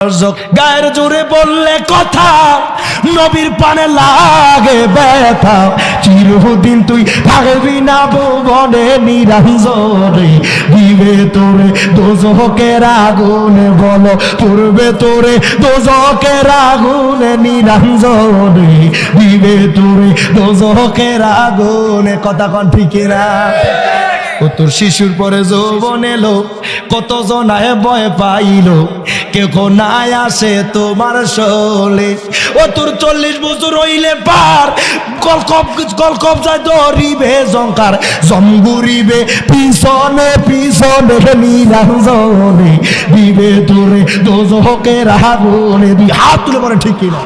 গায়ের জোরে বললে কথা নবীর পানে লাগে ব্যথা চিরদিন তুই থাকবি না ভুবনে নিরঞ্জনে দিবে তোরে দোজখের আগুনে বলো পড়বে তোরে দোজখের আগুনে নিরঞ্জনে দিবে তোরে দোজখের আগুনে কথা কোন ঠিক না ও তোর শিশুর পরে যৌবন এলো কত জনায় ভয় পাইলো কেউ নাই আসে তোমার শোলে ও তোর 40 বছর হইলে পার কলকপ যায় ধরিবে জঙ্কার জম্বুরিবে পিছনে পিছনে নিরঞ্জনে দিবে তোরে দোজখের আগুনে দি হাত তুলে পরে ঠিক কিনা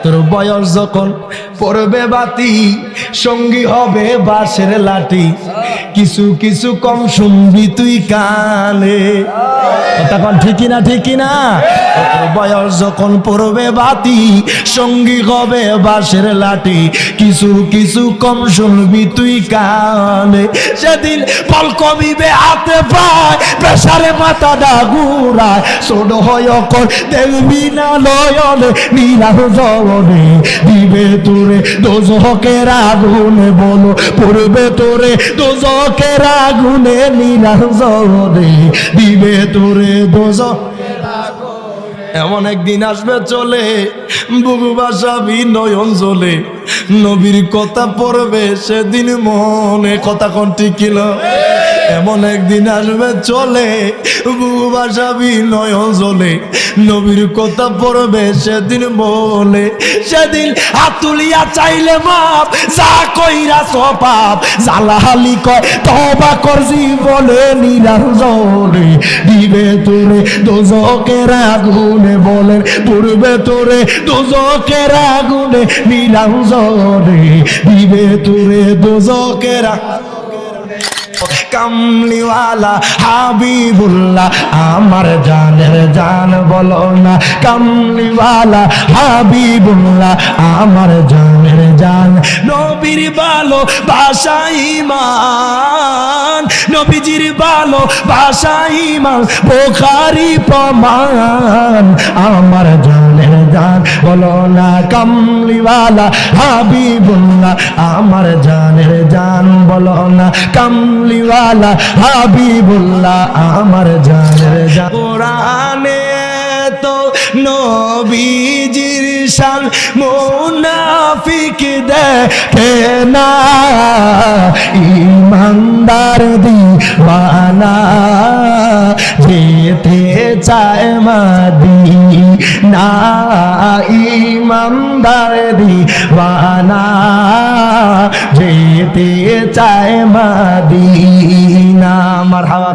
তোর বয়স যখন পড়বে বাতি সঙ্গী হবে বাঁশের লাঠি কিছু কিছু কম শুনবি তুই কানে তখন ঠিকই না ঠিকই না তোর বয়স যখন পড়বে বাতি সঙ্গী হবে বাঁশের লাঠি কিছু কিছু কম শুনবি তুই কানে সেদিন বল কমিবে হাতে পায় প্রেসারে মাথাটা ঘুরায় ছোট হয় কর দেখবি না নয়নে নিরঞ্জনে দিবে তোরে দোজখের আগুনে বলো পড়বে তোরে দোজখের আগুনে নিরঞ্জনে দিবে তোরে দোজখের আগুনে এমন একদিন আসবে চলে বুকু ভাসাবি নয়ন জ্বলে নবীর কথা পড়বে সেদিন মনে কথা কোন ঠিক না এমন একদিন আসবে চলে বুকু ভাসাবি নয়ন জ্বলে নবীর কথা পড়বে সেদিন বলে সেদিন হাত তুলিয়া চাইলে মাপ যা কইরা সপাপ জালাহালি কয় তওবা কর জীবনে নিরঞ্জনে দিবে তোরে দোজখের আগুনে বলেন পড়বে তোরে দোজখের আগুনে নিরঞ্জনে দিবে তোরে দোজখের কামলিওয়ালা হাবিবুল্লাহ আমার জানের জান বলো না কামলিওয়ালা হাবিবুল্লাহ আমার জানের জান নবীর ভালো ভাষা ঈমান নবীজির ভালো ভাষা ঈমান বুখারী প্রমাণ আমার জানের জান বলো না কামলিওয়ালা হাবিবুল্লাহ আমার জানের জান বলো না কামলিওয়ালা হাবিবুল্লাহ আমার জানের জান কোরআনে তো নবীজির শান মুনাফিক দেখে না ঈমানদার দিওয়ানা যেতে চায় মদিনা ঈমানদার দিওয়ানা যেতে চায় মদিনা মারহাবা।